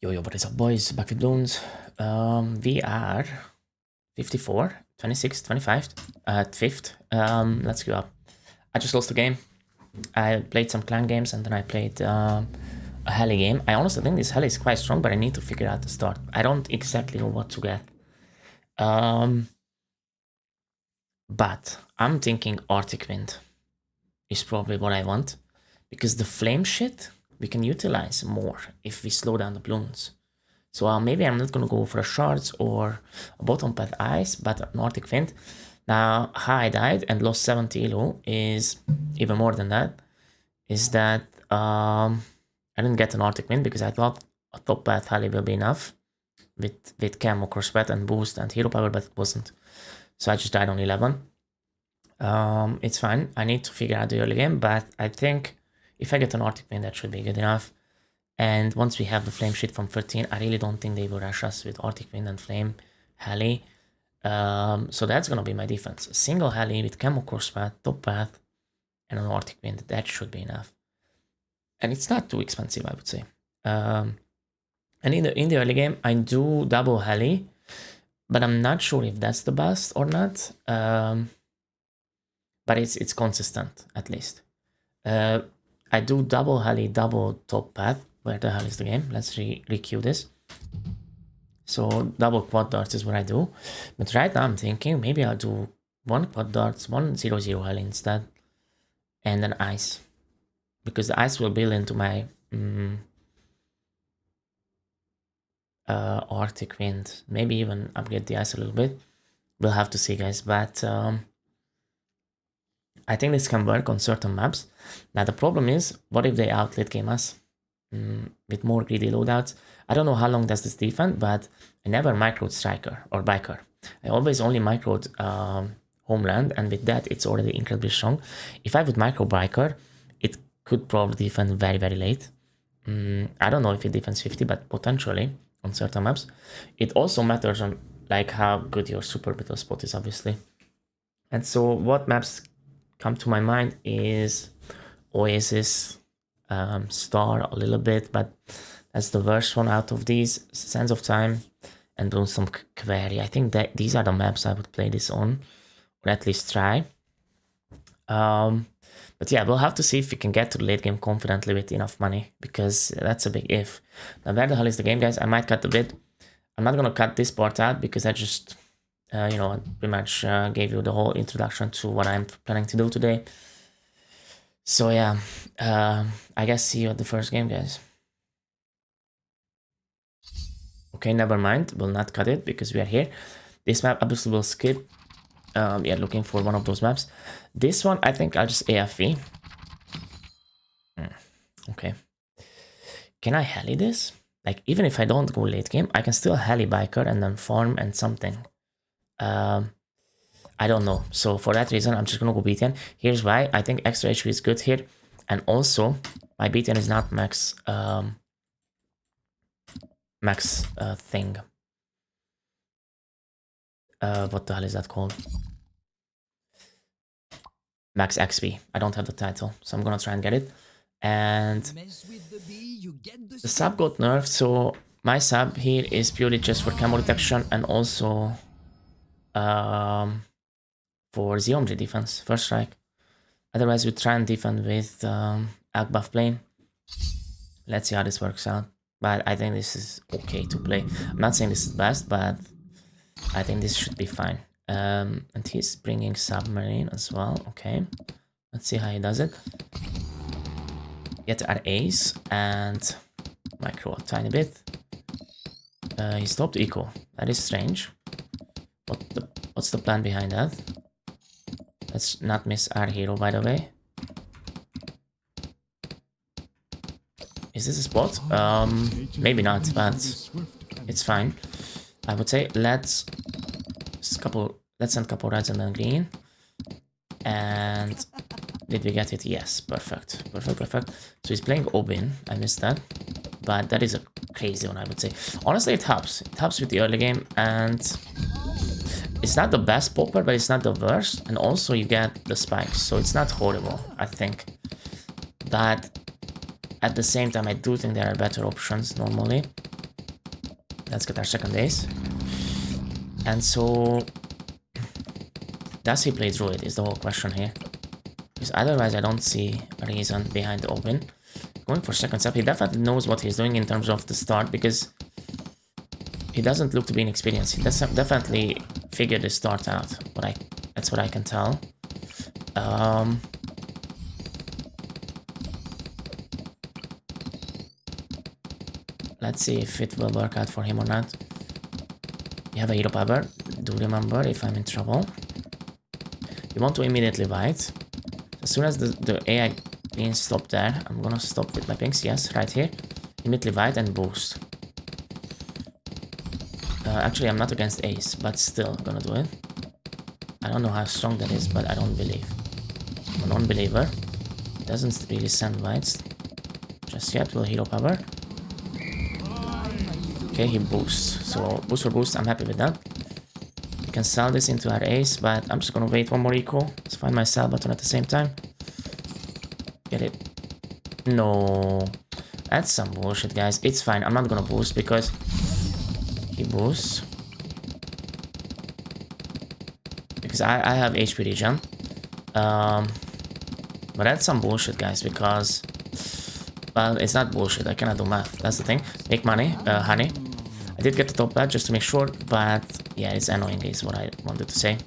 Yo, what is up, boys? Back with Bloons. We are 54, 26, 25, at 5th. Let's go up. I just lost the game. I played some clan games and then I played a HELI game. I honestly think this HELI is quite strong, but I need to figure out the start. I don't exactly know what to get. But I'm thinking Arctic Wind is probably what I want, because the flame shit we can utilize more if we slow down the balloons. So maybe I'm not gonna go for a shards or a bottom path ice, but an Arctic Wind. Now, how I died and lost 70 elo is even more than that. Is that I didn't get an Arctic Wind because I thought a top path HELI will be enough with camo, crosspath and boost and hero power, but it wasn't. So I just died on 11. It's fine. I need to figure out the early game, but I think if I get an Arctic Wind, that should be good enough. And once we have the flame shit from 13, I really don't think they will rush us with Arctic Wind and Flame HELI. So that's gonna be my defense. A single HELI with camo course path, top path, and an Arctic Wind. That should be enough. And it's not too expensive, I would say. And in the early game, I do double HELI, but I'm not sure if that's the best or not. But it's consistent at least. I do double HELI, double top path. Where the hell is the game? Let's re-queue this. So double quad darts is what I do. But right now I'm thinking maybe I'll do one quad darts, 1-0-0 HELI instead. And then ice. Because the ice will build into my Arctic Wind. Maybe even upgrade the ice a little bit. We'll have to see, guys. But I think this can work on certain maps. Now the problem is, what if they out-late game us? With more greedy loadouts. I don't know how long does this defend, but I never microed striker or biker. I always only microed homeland, and with that it's already incredibly strong. If I would micro biker, it could probably defend very, very late. I don't know if it defends 50, but potentially on certain maps. It also matters on like how good your super battle spot is, obviously. And so what maps come to my mind is Oasis, Star a little bit, but that's the worst one out of these. Sands of Time and Bloons some Query. I think that these are the maps I would play this on, or at least try. But yeah, we'll have to see if we can get to the late game confidently with enough money, because that's a big if. Now, where the hell is the game, guys? I might cut a bit. I'm not gonna cut this part out because I just, you know, pretty much gave you the whole introduction to what I'm planning to do today. So yeah, I guess see you at the first game, guys. Okay, never mind. We'll not cut it because we are here. This map obviously will skip. Yeah, looking for one of those maps. This one, I think I'll just AFV. Okay. Can I HELI this? Like, even if I don't go late game, I can still HELI biker and then farm and something. I don't know. So for that reason, I'm just gonna go BTN. Here's why. I think extra HP is good here. And also, my BTN is not max thing. What the hell is that called? Max XP. I don't have the title, so I'm gonna try and get it. And the sub got nerfed, so my sub here is purely just for camo detection and also for Geometry defense, first strike. Otherwise, we try and defend with Alk buff plane. Let's see how this works out. But I think this is okay to play. I'm not saying this is best, but I think this should be fine. And he's bringing submarine as well. Okay, let's see how he does it. Get our ace and micro a tiny bit. He stopped eco. That is strange. What's the plan behind that? Let's not miss our hero, by the way. Is this a spot? Maybe not, but it's fine. I would say let's send couple reds and then green. And did we get it? Yes, perfect. Perfect. So he's playing Obin. I missed that. But that is a crazy one, I would say. Honestly, it helps. It helps with the early game, and it's not the best popper, but it's not the worst. And also you get the spikes, so it's not horrible, I think. But at the same time, I do think there are better options normally. Let's get our second ace. And so... does he play Druid is the whole question here. Because otherwise I don't see a reason behind the open. Going for second step, he definitely knows what he's doing in terms of the start, because he doesn't look to be inexperienced. He definitely figured the start out. That's what I can tell. Let's see if it will work out for him or not. You have a hero power. Do remember if I'm in trouble. You want to immediately white. As soon as the AI being stopped there, I'm gonna stop with my pinks. Yes, right here. Immediately white and boost. Actually, I'm not against ace, but still gonna do it. I don't know how strong that is, but I don't believe. I'm a non-believer. Doesn't really send whites just yet. Will hero power. Okay, he boosts. So boost for boost, I'm happy with that. We can sell this into our ace, but I'm just gonna wait one more eco. Let's find my sell button at the same time. Get it. No. That's some bullshit, guys. It's fine. I'm not gonna boost because he boosts. Because I have HP regen. But that's some bullshit, guys, because... well, it's not bullshit. I cannot do math. That's the thing. Make money, honey. I did get the top bat just to make sure, but yeah, it's annoying is what I wanted to say.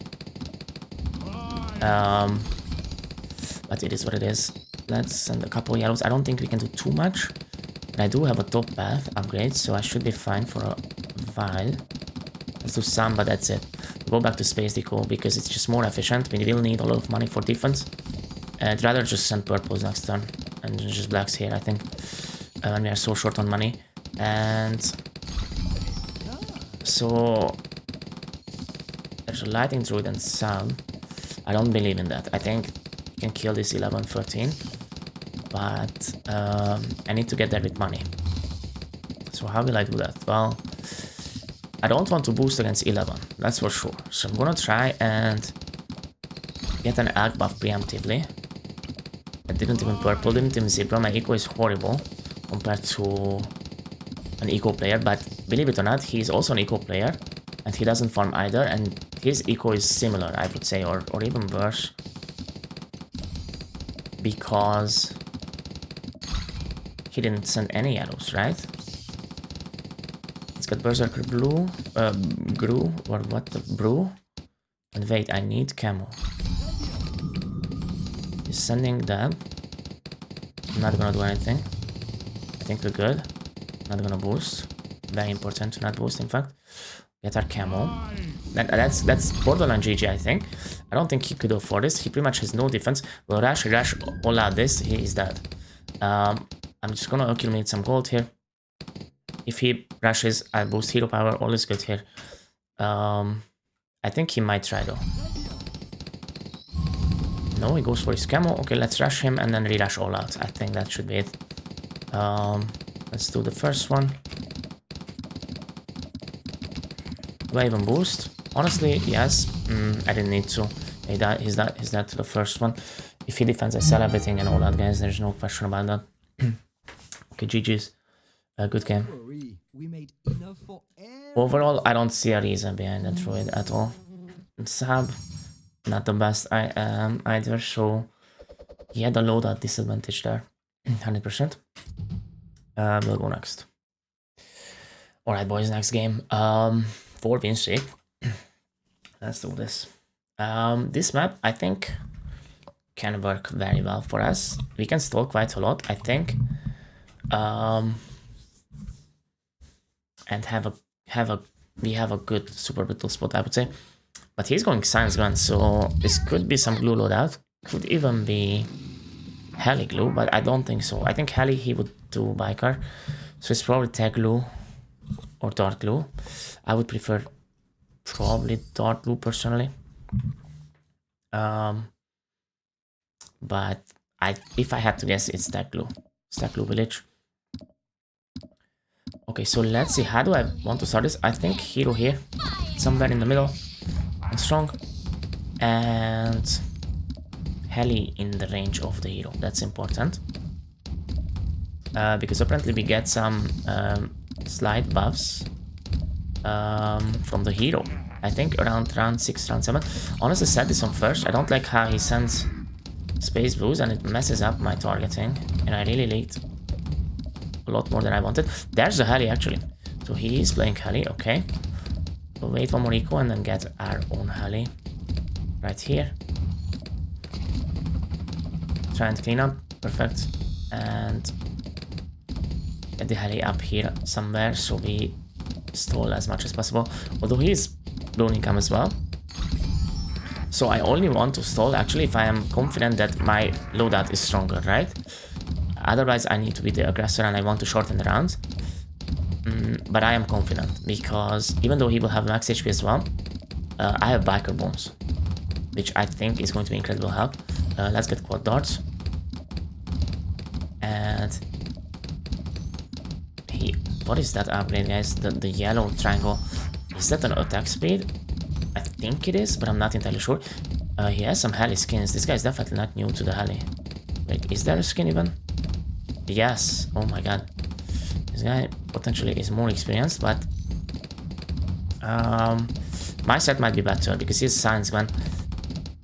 But it is what it is. Let's send a couple yellows. I don't think we can do too much. And I do have a top path upgrade, so I should be fine for a while. Let's do some, but that's it. Go back to space deco because it's just more efficient. We will need a lot of money for defense. I'd rather just send purples next turn and just blacks here, I think. When we are so short on money. And so there's a lightning druid and sound. I don't believe in that. I think you can kill this 11-13, but I need to get there with money. So how will I do that? Well, I don't want to boost against 11, that's for sure. So I'm gonna try and get an Alk buff preemptively. I didn't even purple, didn't even zebra. My eco is horrible compared to an eco player, but believe it or not, he's also an eco player and he doesn't farm either, and his eco is similar, I would say, or even worse, because he didn't send any yellows, right? It's got Berserker Blue, Gru, or what the Brew? And wait, I need camo. He's sending that. I'm not gonna do anything. I think we're good. Not gonna boost. Very important to not boost, in fact. Get our camo. That's borderline GG, I think. I don't think he could afford this. He pretty much has no defense. Will rush all out this, he is dead. I'm just gonna accumulate some gold here. If he rushes, I boost hero power. All is good here. I think he might try though. No, he goes for his camo. Okay, let's rush him and then re-rush all out. I think that should be it. Let's do the first one. Do I even boost? Honestly, yes. I didn't need to. He's that to the first one. If he defends, I sell everything and all that, guys. There's no question about that. Okay, GG's. Good game. Overall, I don't see a reason behind the druid at all. Sab, not the best either, so he had a loadout disadvantage there. 100%. We'll go next. Alright, boys, next game. 4-win streak. Let's do this. This map, I think, can work very well for us. We can stall quite a lot, I think. And we have a good super brittle spot, I would say. But he's going science gun, so this could be some glue loadout. Could even be heli glue, but I don't think so. I think heli he would do biker, so it's probably tag glue or dark glue. I would prefer probably dark glue personally. But if I had to guess, it's tag glue. Stack glue village. Okay, so let's see. How do I want to start this? I think hero here, somewhere in the middle, and strong, and heli in the range of the hero. That's important, because apparently we get some slide buffs from the hero. I think around round 6, round 7. Honestly, set this on first. I don't like how he sends space blues and it messes up my targeting. And I really leaked a lot more than I wanted. There's the heli actually. So he is playing heli, okay. We'll wait one more eco and then get our own heli right here. Try and clean up, perfect. And get the heli up here somewhere so we stall as much as possible. Although he is blown income as well. So I only want to stall actually if I am confident that my loadout is stronger, right? Otherwise I need to be the aggressor and I want to shorten the rounds. But I am confident because even though he will have max HP as well, I have biker bones, which I think is going to be incredible help. Let's get quad darts. And what is that upgrade, guys? The yellow triangle. Is that an attack speed? I think it is, but I'm not entirely sure. He has some heli skins. This guy is definitely not new to the heli. Wait, is there a skin even? Yes. Oh my god. This guy potentially is more experienced, but my set might be better because he's science gun.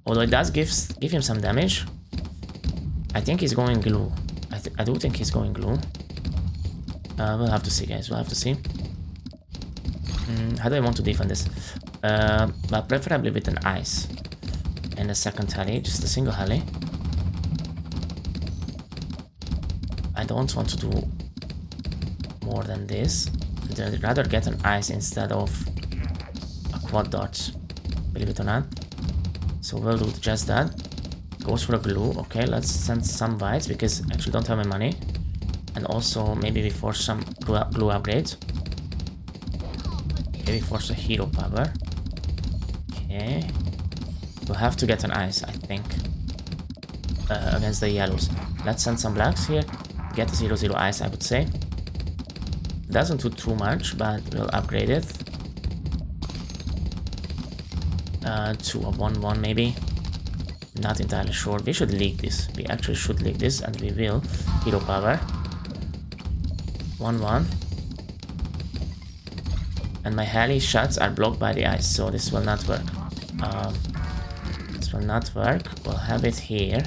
Although it does give him some damage. I think he's going glue. I do think he's going glue. We'll have to see, guys. We'll have to see. How do I want to defend this? But preferably with an ice. And a second heli, just a single heli. I don't want to do more than this. I'd rather get an ice instead of a quad dart, believe it or not. So we'll do just that. Goes for a glue. Okay, let's send some bites because I actually don't have my money. And also maybe we force some glue upgrades. Okay, we force a hero power. Okay. We'll have to get an ice, I think. Against the yellows. Let's send some blacks here. Get a 0-0 ice, I would say. Doesn't do too much, but we'll upgrade it. To a 1-1 maybe. Not entirely sure. We should leak this. We actually should leak this and we will. Hero power. 1-1. And my heli shots are blocked by the ice, so this will not work. This will not work. We'll have it here.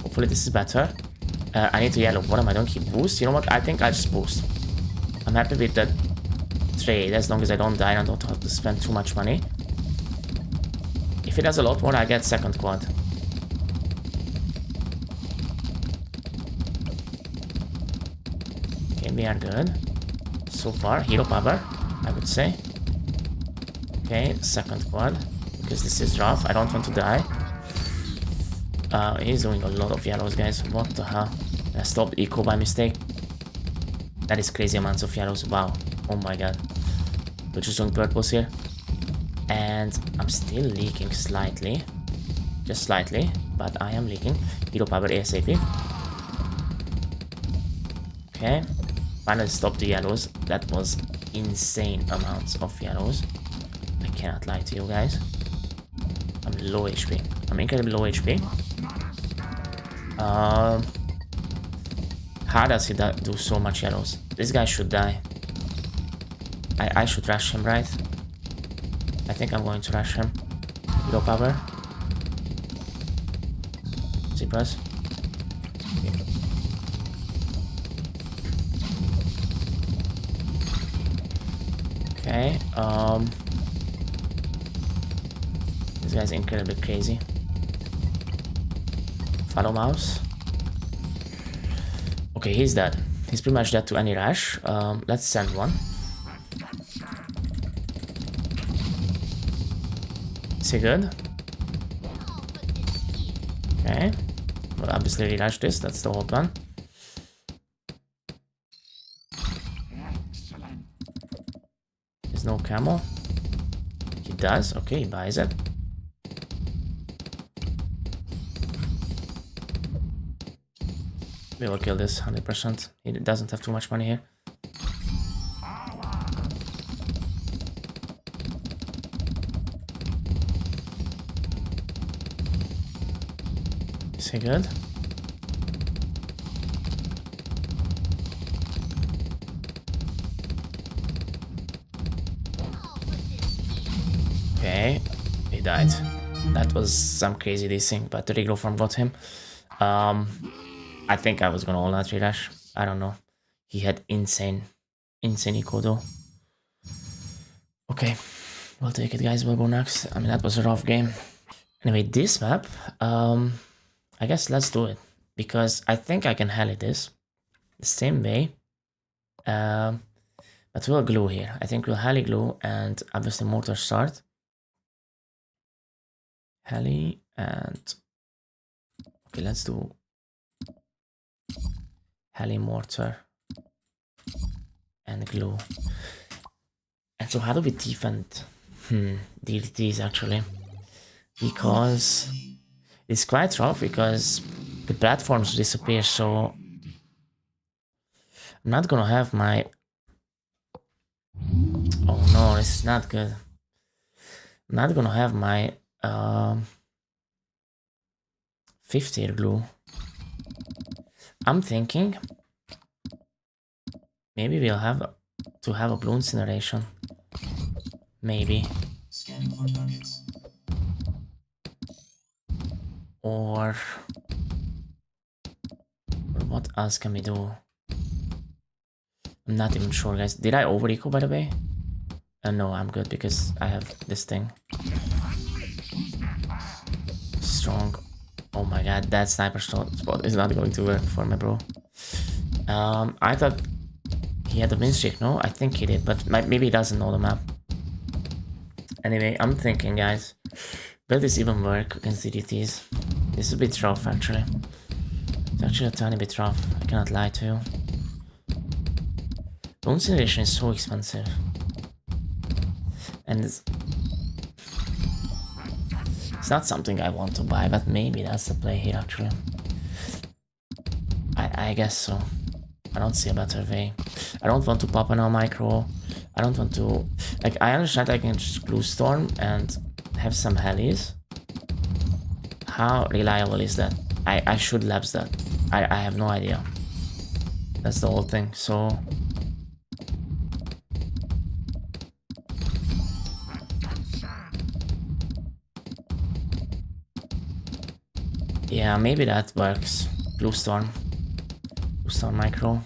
Hopefully this is better. I need to yellow. What am I doing? He boost? You know what? I think I just boost. I'm happy with that trade as long as I don't die and I don't have to spend too much money. If it does a lot more, I get second quad. Okay, we are good. So far, hero power, I would say. Okay, second quad. Because this is rough. I don't want to die. He's doing a lot of yellows, guys. What the hell? I stopped eco by mistake. That is crazy amounts of yellows. Wow. Oh my god. We're just doing purples here. And I'm still leaking slightly. Just slightly. But I am leaking. Hero power ASAP. Okay. Finally stopped the yellows. That was insane amounts of yellows. I cannot lie to you guys. I'm low HP. I'm incredibly low HP. How does he do so much yellows? This guy should die. I should rush him, right? I think I'm going to rush him. Hero power. Zebras. Okay, this guy's incredibly crazy. Follow mouse. Okay, he's dead. He's pretty much dead to any rush. Let's send one. Is he good? Okay. Well, obviously re-rush this. That's the whole plan. There's no camo. He does. Okay, he buys it. We will kill this 100%. He doesn't have too much money here. Is he good? Okay, he died. That was some crazy desync, but the regrow farm got him. I think I was gonna all out Relash. I don't know. He had insane eco though. Okay, we'll take it, guys. We'll go next. I mean, that was a rough game. Anyway, this map, I guess let's do it because I think I can heli this the same way. But we'll glue here. I think we'll heli glue and obviously mortar start. Heli and okay, let's do heli mortar and glue. And so how do we defend DDTs actually? Because it's quite rough because the platforms disappear, so I'm not gonna have my... Oh no, this is not good. I'm not gonna have my 50 glue. I'm thinking maybe we'll have to have a Bloons generation. Maybe. Or what else can we do? I'm not even sure, guys. Did I over eco by the way? No, I'm good because I have this thing. Strong. Oh my god, that sniper spot is not going to work for me, bro. I thought he had a win streak, no? I think he did, but maybe he doesn't know the map. Anyway, I'm thinking, guys, will this even work against DDTs? This is a bit rough, actually. It's actually a tiny bit rough, I cannot lie to you. Bone generation is so expensive. And it's not something I want to buy, but maybe that's the play here, actually. I guess so. I don't see a better way. I don't want to pop an all micro. I don't want to... Like, I understand I can just glue storm and have some helis. How reliable is that? I should lapse that. I have no idea. That's the whole thing, so... Yeah, maybe that works. Blue Storm micro.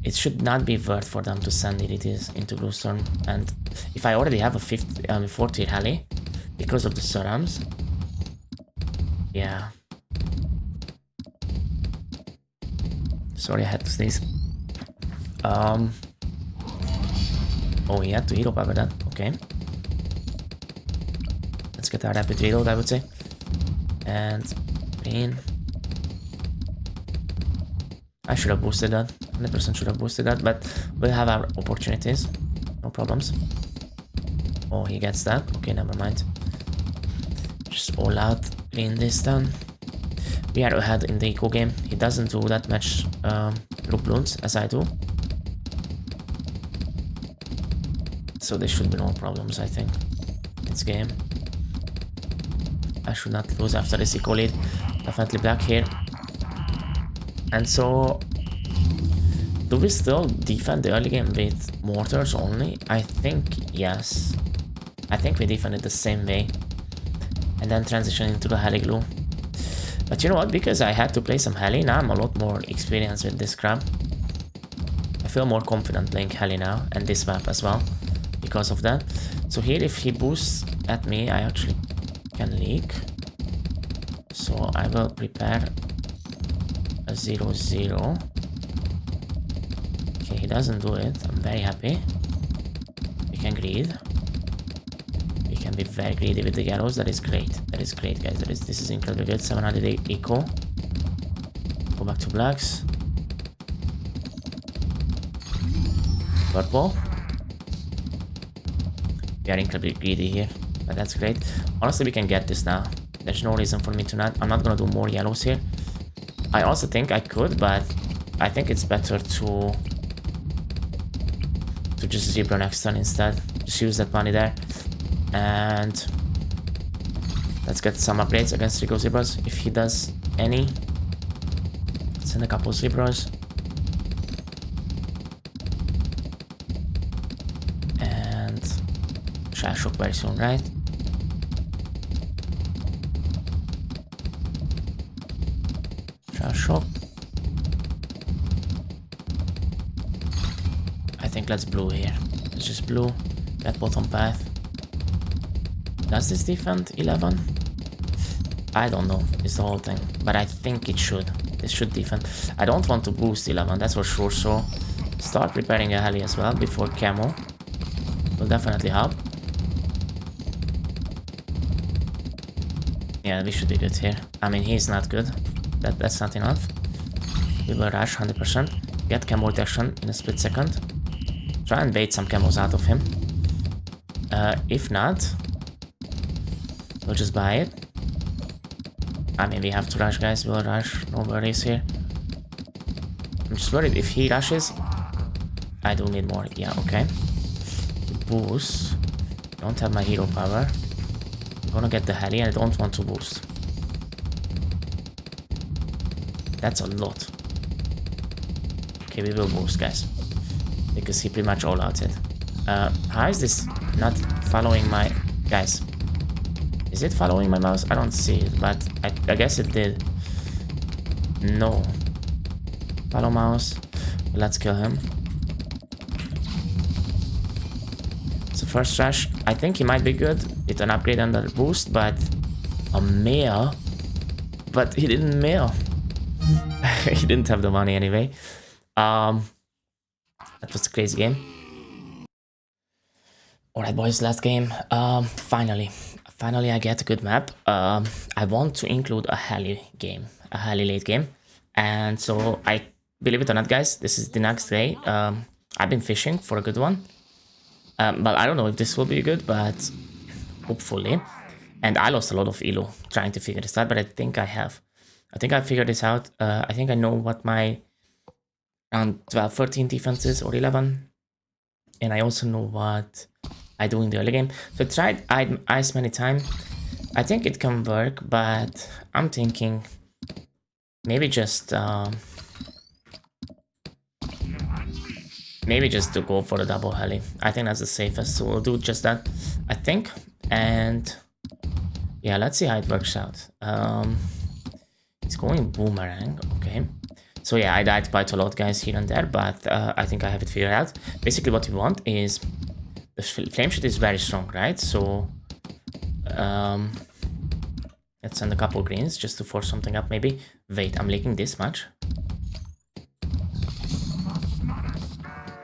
It should not be worth for them to send DDTs into Blue Storm. And if I already have a 4th-tier heli because of the surrounds, yeah. Sorry, I had to sneeze. Oh, he had to hero power that. Okay. Let's get a rapid reload, I would say. And green. I should have boosted that. 100% should have boosted that, but we'll have our opportunities. No problems. Oh, he gets that. Okay, never mind. Just all out green this turn. We are ahead in the eco game. He doesn't do that much Bloons as I do. So there should be no problems, I think. This game. I should not lose after this eco lead. Definitely black here. And so, do we still defend the early game with mortars only? I think yes. I think we defend it the same way. And then transition into the heli glue. But you know what? Because I had to play some heli, now I'm a lot more experienced with this crap. I feel more confident playing heli now, and this map as well, because of that. So here, if he boosts at me, I actually can leak. So I will prepare a 0-0. Okay, he doesn't do it. I'm very happy. We can greed. We can be very greedy with the arrows. That is great. That is great, guys. This is incredibly good. 700 eco. Go back to blacks. Purple. We are incredibly greedy here, but that's great. Honestly, we can get this now. There's no reason for me to not. I'm not gonna do more yellows here. I also think I could, but I think it's better to just zebra next turn instead. Just use that money there. And let's get some upgrades against Rico Zebras. If he does any, send a couple Zebras. And Shell Shock very soon, right? think let's blue here. Let's just blue. That bottom path. Does this defend 11? I don't know. It's the whole thing. But I think it should. This should defend. I don't want to boost 11, that's for sure. So start preparing a heli as well before camo. Will definitely help. Yeah, we should be good here. I mean, he's not good. That's not enough. We will rush 100%. Get camo protection in a split second. Try and bait some camos out of him. If not, we'll just buy it. I mean, we have to rush, guys. We'll rush. No worries here. I'm just worried if he rushes. I do need more. Yeah, okay. Boost. Don't have my hero power. I'm gonna get the heli. I don't want to boost. That's a lot. Okay, we will boost, guys. Because he pretty much all out it. How is this not following my... Guys. Is it following my mouse? I don't see it, but I guess it did. No. Follow mouse. Let's kill him. So first rush. I think he might be good. It's an upgrade under boost, but a mail. But he didn't mail. He didn't have the money anyway. That was a crazy game. Alright boys, last game. Finally I get a good map. I want to include a heli game, a heli late game. And so I believe it or not, guys, this is the next day. I've been fishing for a good one. But I don't know if this will be good, but hopefully. And I lost a lot of elo trying to figure this out, but I think I have. I think I figured this out. I think I know what my around 12, 13 defense is, or 11. And I also know what I do in the early game. So I tried ice many times. I think it can work, but I'm thinking maybe just to go for the double heli. I think that's the safest, so we'll do just that, I think. And yeah, let's see how it works out. It's going boomerang, okay. So yeah, I died quite a lot, guys, here and there, but I think I have it figured out. Basically what we want is the flame shoot is very strong, right? So let's send a couple greens just to force something up maybe. Wait, I'm leaking this much.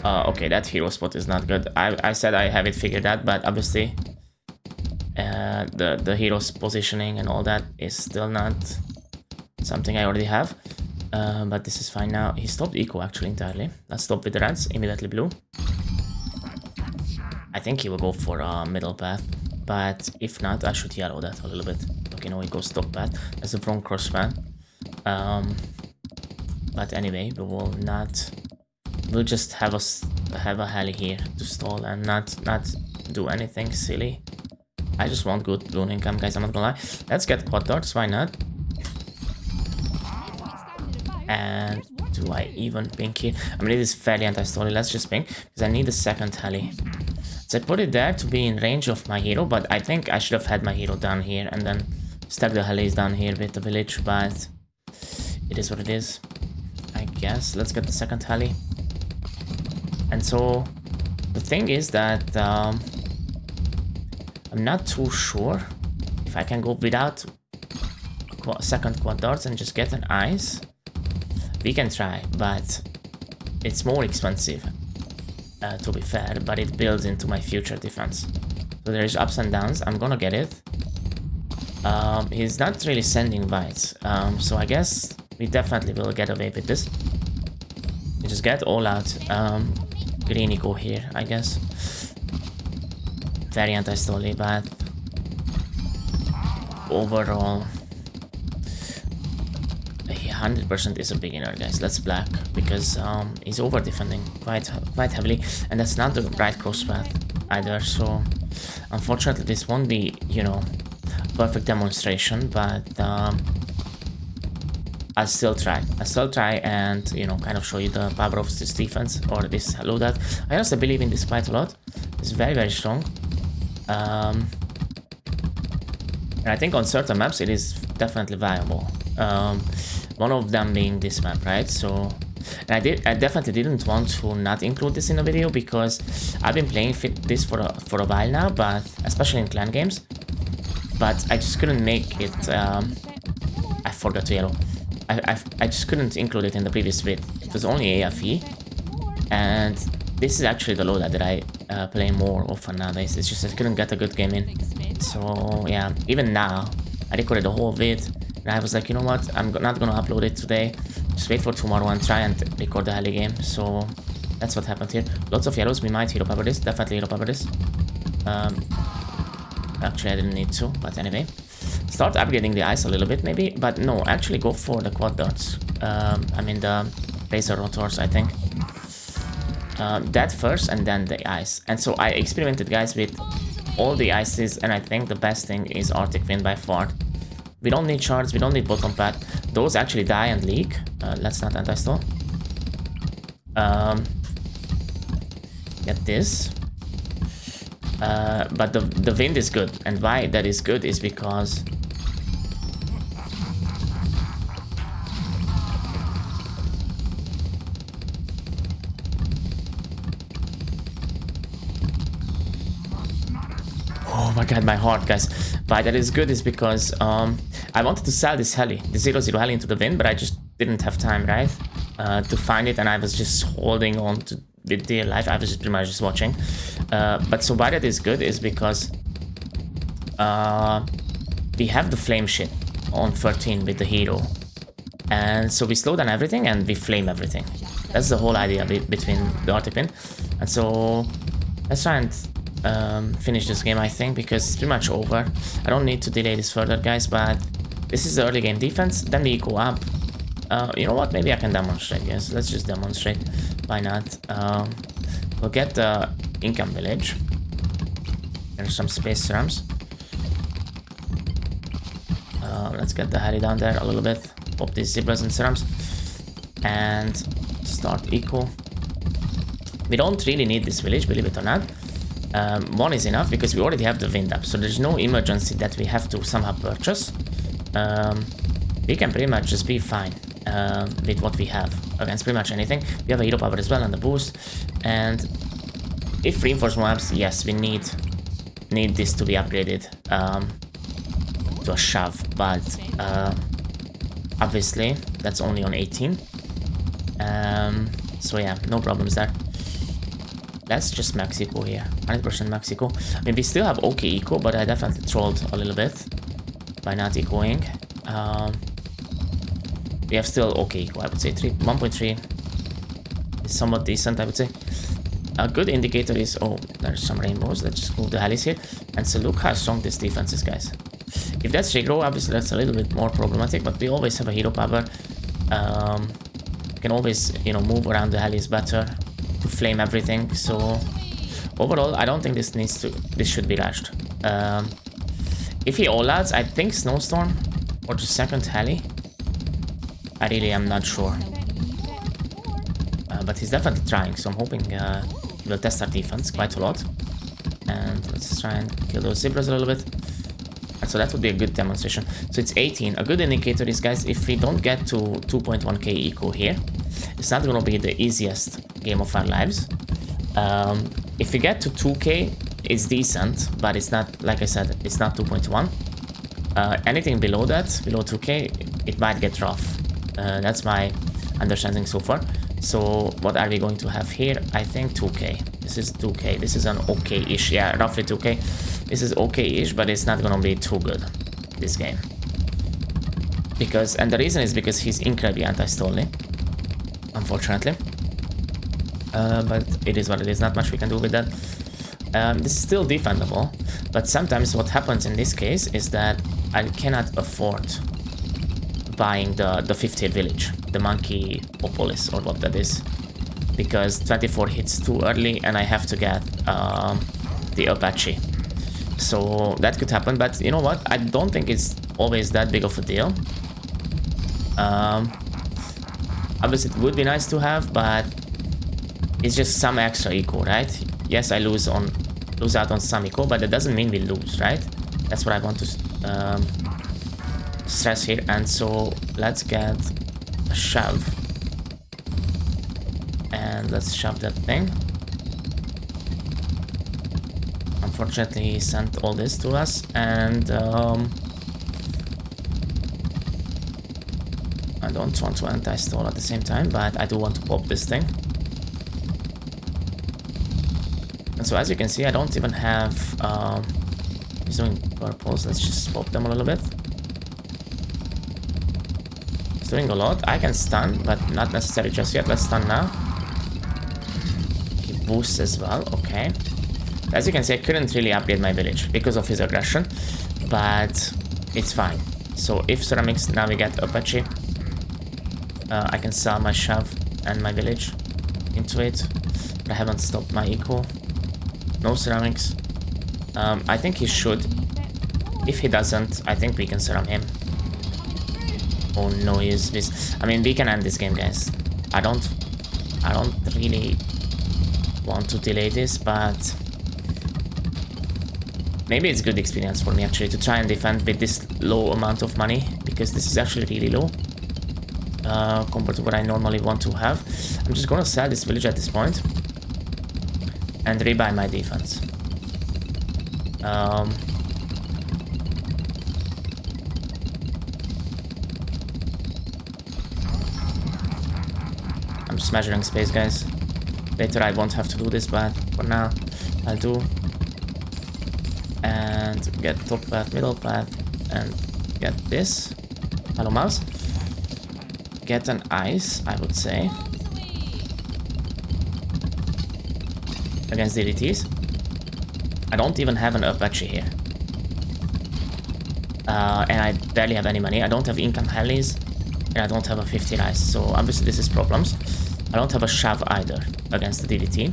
Okay, that hero spot is not good. I said I have it figured out, but obviously the hero's positioning and all that is still not something I already have. But this is fine now. He stopped eco actually entirely. Let's stop with the reds. Immediately blue. I think he will go for a middle path. But if not, I should yellow that a little bit. Okay, no, he goes top path. That's the wrong cross path. But anyway, we will not... We'll just have a heli here to stall and not do anything silly. I just want good bloon income, guys. I'm not gonna lie. Let's get quad darts. Why not? And do I even pink here? I mean, it is fairly anti-stally. Let's just pink because I need a second heli. So I put it there to be in range of my hero, but I think I should have had my hero down here and then stack the helis down here with the village. But it is what it is, I guess. Let's get the second heli. And so the thing is that I'm not too sure if I can go without a second quad darts and just get an ice. We can try, but it's more expensive, to be fair, but it builds into my future defense. So there's ups and downs. I'm gonna get it. He's not really sending bites, so I guess we definitely will get away with this. We just get all out. Green eco here, I guess. Very anti-stally, but overall 100% is a beginner, guys. Let's black because he's over defending quite heavily, and that's not the right cross path either. So unfortunately this won't be, you know, perfect demonstration, but I'll still try and, you know, kind of show you the power of this defense or this loadout. I also believe in this quite a lot. It's very, very strong. And I think on certain maps it is definitely viable. One of them being this map, right? So And I definitely didn't want to not include this in the video because I've been playing this for a while now, but especially in clan games. But I just couldn't make it. I forgot to yellow. I just couldn't include it in the previous vid. It was only AFE, and this is actually the loadout that I play more often nowadays. It's just I couldn't get a good game in. So yeah, even now I recorded the whole vid, and I was like, you know what? I'm not gonna upload it today. Just wait for tomorrow and try and record the HELI game. So that's what happened here. Lots of yellows. We might hero power this. Definitely hero power this. Actually, I didn't need to, but anyway. Start upgrading the ice a little bit, maybe. But no, actually go for the quad dots. I mean the laser rotors, I think. That first, and then the ice. And so I experimented, guys, with all the ices, and I think the best thing is Arctic Wind by far. We don't need shards, we don't need bottom pad. Those actually die and leak. Let's not anti-stall. Get this. But the wind is good, and why that is good is because oh my god, my heart, guys. Why that is good is because I wanted to sell this heli, the 0-0 heli into the wind, but I just didn't have time, right? To find it, and I was just holding on to with dear life. I was just pretty much just watching. But so why that is good is because we have the flame shit on 13 with the hero. And so we slow down everything and we flame everything. That's the whole idea between the Arctic Wind. And so let's try and finish this game, I think, because it's pretty much over. I don't need to delay this further, guys, but this is the early game defense. Then we go up. You know what? Maybe I can demonstrate. Yes, let's just demonstrate. Why not? We'll get the income village. There's some space rams. Let's get the heli down there a little bit. Pop these zebras and serums. And start eco. We don't really need this village, believe it or not. One is enough because we already have the wind up. So there's no emergency that we have to somehow purchase. We can pretty much just be fine with what we have against pretty much anything. We have a hero power as well and a boost. And if reinforced mobs, yes, we need this to be upgraded to a shove. But obviously, that's only on 18. So yeah, no problems there. Let's just max eco here. 100% max eco. I mean, we still have okay eco, but I definitely trolled a little bit by not ecoing. We have still okay eco, I would say. 1.3 is somewhat decent, I would say. A good indicator is, oh, there's some rainbows. Let's just move the helis here. And so look how strong this defense is, guys. If that's Shigro, obviously that's a little bit more problematic, but we always have a hero power. We can always, you know, move around the helis better to flame everything. So overall, I don't think this should be rushed. If he all outs, I think Snowstorm or the second heli. I really am not sure. But he's definitely trying, so I'm hoping he will test our defense quite a lot. And let's try and kill those zebras a little bit. And so that would be a good demonstration. So it's 18. A good indicator is, guys, if we don't get to 2.1k eco here, it's not going to be the easiest game of our lives. If we get to 2k, it's decent, but it's not, like I said, it's not 2.1. Anything below that, below 2k, it might get rough. That's my understanding so far. So what are we going to have here? I think 2k. This is 2k. This is an okay-ish. Yeah, roughly 2k. This is okay-ish, but it's not gonna be too good, this game. And the reason is because he's incredibly anti-stalling, unfortunately. But it is what it is. Not much we can do with that. This is still defendable, but sometimes what happens in this case is that I cannot afford buying the 50th village, the monkey opolis, or what that is, because 24 hits too early and I have to get the Apache. So that could happen, but you know what? I don't think it's always that big of a deal. Obviously it would be nice to have, but it's just some extra eco, right? Yes, I lose out on some eco, but that doesn't mean we lose, right? That's what I want to stress here. And so let's get a shove. And let's shove that thing. Unfortunately, he sent all this to us, and I don't want to anti-stall at the same time, but I do want to pop this thing. And so as you can see, I don't even have... he's doing purples. Let's just pop them a little bit. He's doing a lot. I can stun, but not necessary just yet. Let's stun now. He boosts as well. Okay. As you can see, I couldn't really upgrade my village because of his aggression, but it's fine. So if ceramics, now we get Apache. I can sell my shove and my village into it, but I haven't stopped my eco. No ceramics. I think he should. If he doesn't, I think we can ceram him. Oh no, he is this. I mean, we can end this game, guys. I don't really want to delay this, but maybe it's good experience for me actually to try and defend with this low amount of money, because this is actually really low compared to what I normally want to have. I'm just gonna sell this village at this point and rebuy my defense. I'm just measuring space, guys. Later I won't have to do this, but for now I'll do. And get top path, middle path, and get this. Hello, mouse. Get an ice, I would say. Against DDTs. I don't even have an Apache here. And I barely have any money. I don't have income helis, and I don't have a 50 rice. So obviously this is problems. I don't have a shove either against the DDT.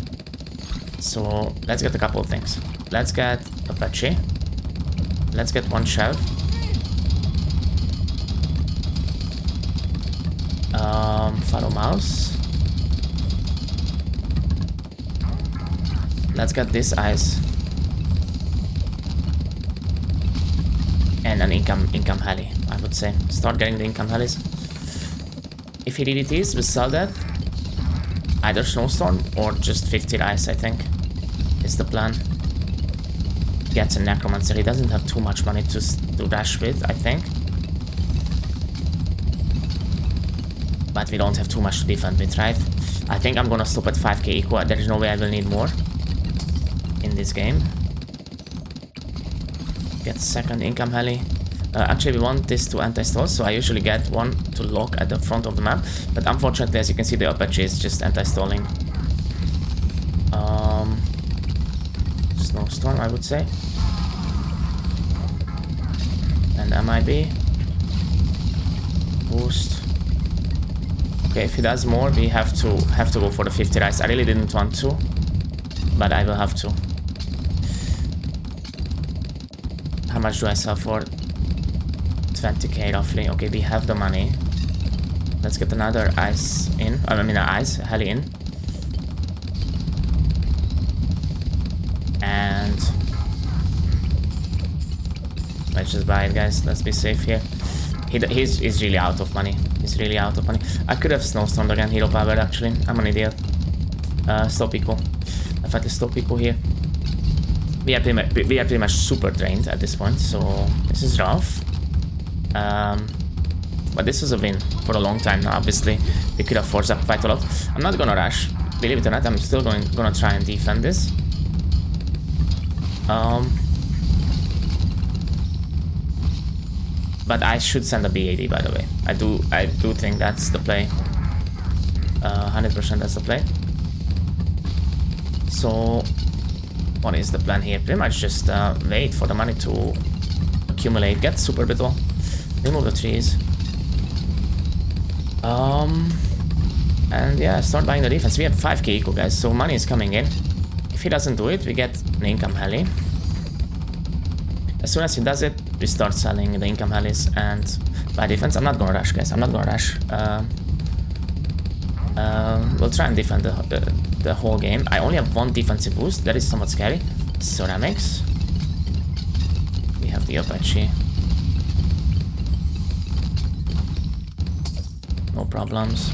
So let's get a couple of things. Let's get Apache. Let's get one shove. Follow mouse. Let's get this ice. And an income heli, I would say. Start getting the income helis. If he DDTs, we sell that. Either snowstorm or just 50 ice, I think, is the plan. Gets a necromancer. He doesn't have too much money to dash with, I think. But we don't have too much to defend with, right? I think I'm gonna stop at 5k eco. There is no way I will need more in this game. Get second income heli. Actually, we want this to anti-stall, so I usually get one to lock at the front of the map. But unfortunately, as you can see, the Apache is just anti-stalling. Snowstorm, I would say. And MIB. Boost. Okay, if he does more, we have to go for the 50 rice. I really didn't want to, but I will have to. How much do I sell for? 20k roughly. Okay, we have the money. Let's get another ice in. I mean, an ice heli in. And let's just buy it, guys. Let's be safe here. He's really out of money. He's really out of money. I could have snowstormed again, hero powered actually. I'm an idiot. Stop eco. I've had to stop eco here. We are pretty much super drained at this point, so this is rough. But this was a win for a long time now, obviously. We could have forced up quite a lot. I'm not gonna rush. Believe it or not, I'm still gonna try and defend this. But I should send a BAD, by the way. I do think that's the play. 100% that's the play. So what is the plan here? Pretty much just wait for the money to accumulate. Get super brittle. Remove the trees. And yeah, start buying the defense. We have 5k eco, guys, so money is coming in. If he doesn't do it, we get an income heli. As soon as he does it, we start selling the income helis and buy defense. I'm not gonna rush, guys. I'm not gonna rush. We'll try and defend the whole game. I only have one defensive boost. That is somewhat scary. Ceramics. We have the Apache. No problems.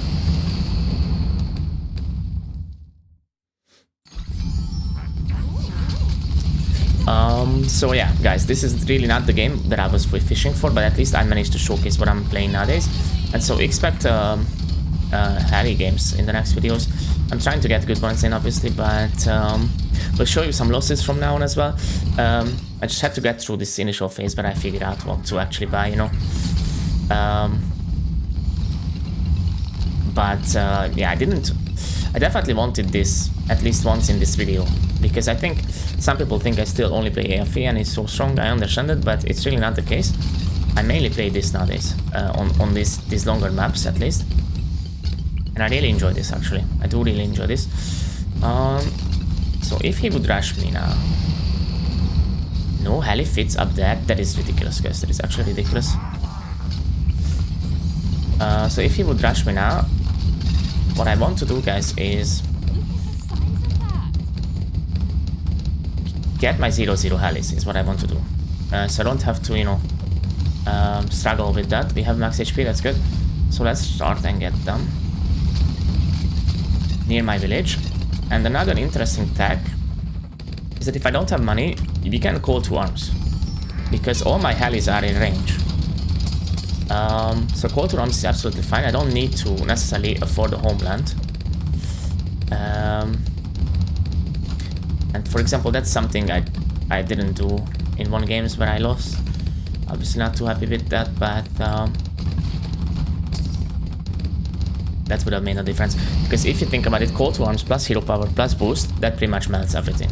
So yeah, guys, this is really not the game that I was fishing for, but at least I managed to showcase what I'm playing nowadays. And so expect HELI games in the next videos. I'm trying to get good ones in, obviously, but we'll show you some losses from now on as well. I just had to get through this initial phase, but I figured out what to actually buy, you know. Yeah, I definitely wanted this at least once in this video, because I think some people think I still only play AFE and it's so strong. I understand it, but it's really not the case. I mainly play this nowadays, on these longer maps at least. And I really enjoy this, actually. I do really enjoy this. So if he would rush me now... No, HELI fits up there. That is ridiculous, guys. That is actually ridiculous. So if he would rush me now, what I want to do, guys, is get my 0-0 HELIs is what I want to do. So I don't have to, you know, struggle with that. We have max HP, that's good. So let's start and get them near my village. And another interesting tech is that if I don't have money, we can call to arms, because all my HELIs are in range. So call to arms is absolutely fine. I don't need to necessarily afford a homeland. And for example, that's something I didn't do in one games where I lost. Obviously not too happy with that, but that would have made a difference. Because if you think about it, call to arms plus hero power plus boost, that pretty much melts everything.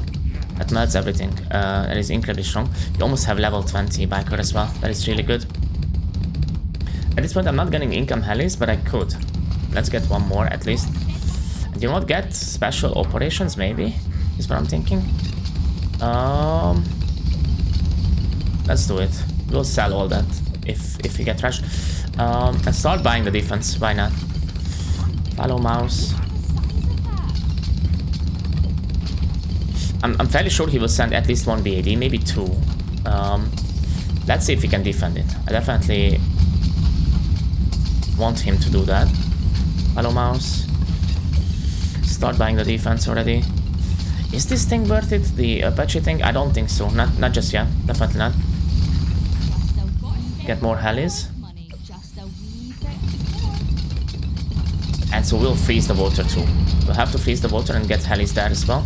That melts everything. That is incredibly strong. You almost have level 20 biker as well. That is really good. At this point, I'm not getting income HELIs, but I could. Let's get one more at least. And you know what? Get special operations, maybe, is what I'm thinking. Let's do it. We'll sell all that if we get trashed. And start buying the defense. Why not? Follow mouse. I'm fairly sure he will send at least one BAD, maybe two. Let's see if he can defend it. I definitely want him to do that. Follow mouse. Start buying the defense already. Is this thing worth it? The Apache thing? I don't think so. Not just yet. Definitely not. Get more HELIs. And so we'll freeze the water too. We'll have to freeze the water and get HELIs there as well.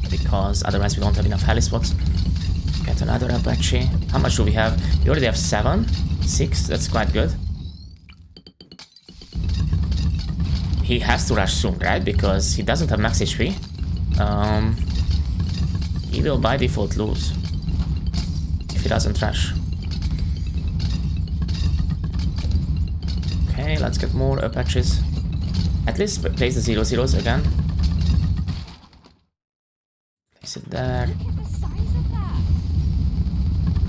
Because otherwise we don't have enough HELI spots. Get another Apache. How much do we have? We already have 7, 6. That's quite good. He has to rush soon, right? Because he doesn't have max HP. He will by default lose if he doesn't rush. Okay, let's get more Apaches. At least place the 0-0s again. Place it there.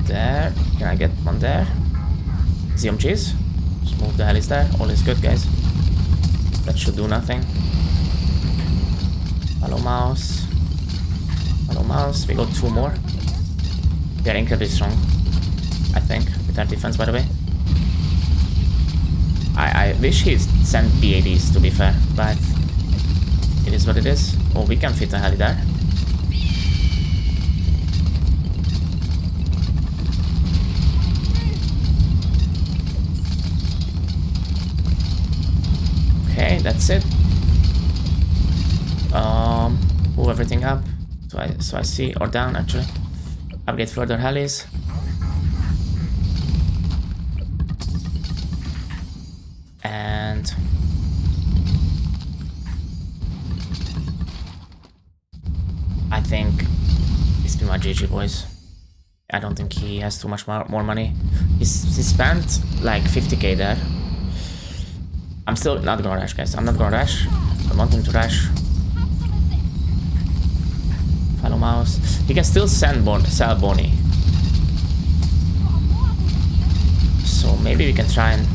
There. Can I get one there? ZMGs. Just move the HELIs there. All is good, guys. That should do nothing. Follow mouse. Follow mouse. We got 2 more. They're incredibly strong, I think, with our defense, by the way. I wish he'd sent BADs, to be fair, but it is what it is. Oh, we can fit a HELI there. Okay, that's it. Move everything up so I see, or down actually. Upgrade further HELIs. And I think it's been my GG, boys. I don't think he has too much more money. He spent like 50k there. I'm still not gonna rush, guys. I'm not gonna rush. I want him to rush. Follow mouse. He can still sell Bonnie. So maybe we can try and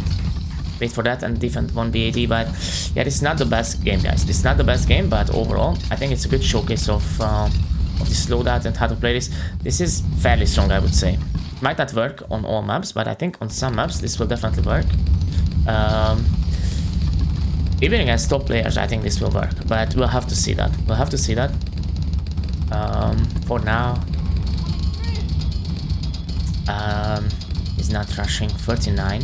wait for that and defend one BAD. But yeah, this is not the best game, guys. This is not the best game, but overall, I think it's a good showcase of this loadout and how to play this. This is fairly strong, I would say. It might not work on all maps, but I think on some maps this will definitely work. Even against top players, I think this will work, but we'll have to see that. We'll have to see that. For now, he's not rushing. 39.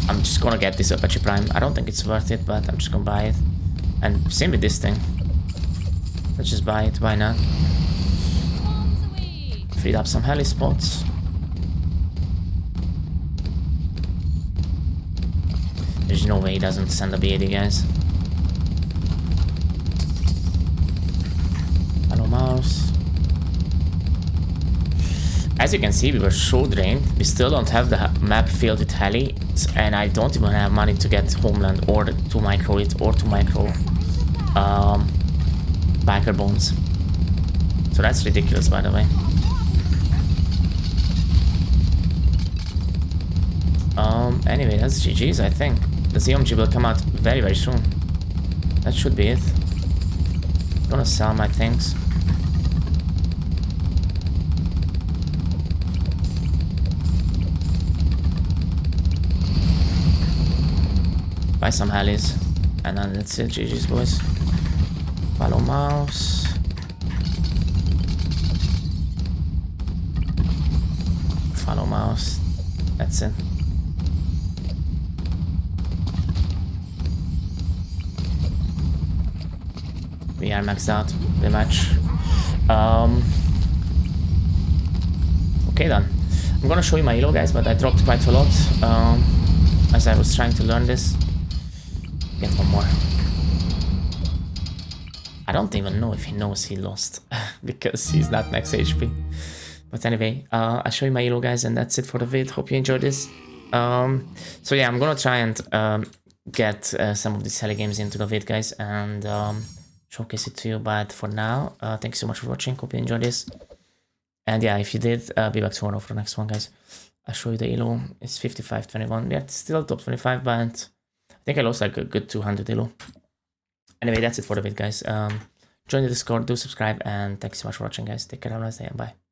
I'm just gonna get this Apache Prime. I don't think it's worth it, but I'm just gonna buy it. And same with this thing. Let's just buy it. Why not? Freed up some heli spots. There's no way he doesn't send a BAD, guys. Hello, mouse. As you can see, we were so drained. We still don't have the map filled with heli, and I don't even have money to get Homeland or to micro it or to micro Biker Bones. So that's ridiculous, by the way. Anyway, that's GG's, I think. The ZMG will come out very, very soon. That should be it. I'm gonna sell my things. Buy some helis. And then that's it, GG's, boys. Follow mouse. Follow mouse. That's it. We are maxed out the match. Okay then. I'm gonna show you my elo, guys, but I dropped quite a lot as I was trying to learn this. Get one more. I don't even know if he knows he lost because he's not max HP. But anyway, I'll show you my elo, guys, and that's it for the vid. Hope you enjoyed this. So yeah, I'm gonna try and get some of these heli games into the vid, guys, and showcase it to you. But for now, thank you so much for watching. Hope you enjoyed this. And yeah, if you did, be back tomorrow for the next one, guys. I'll show you the elo. It's 55-21. Yeah, it's still top 25, but I think I lost like a good 200 elo. Anyway, that's it for the vid, guys. Join the Discord, do subscribe, and thanks so much for watching, guys. Take care, have a nice day, and bye.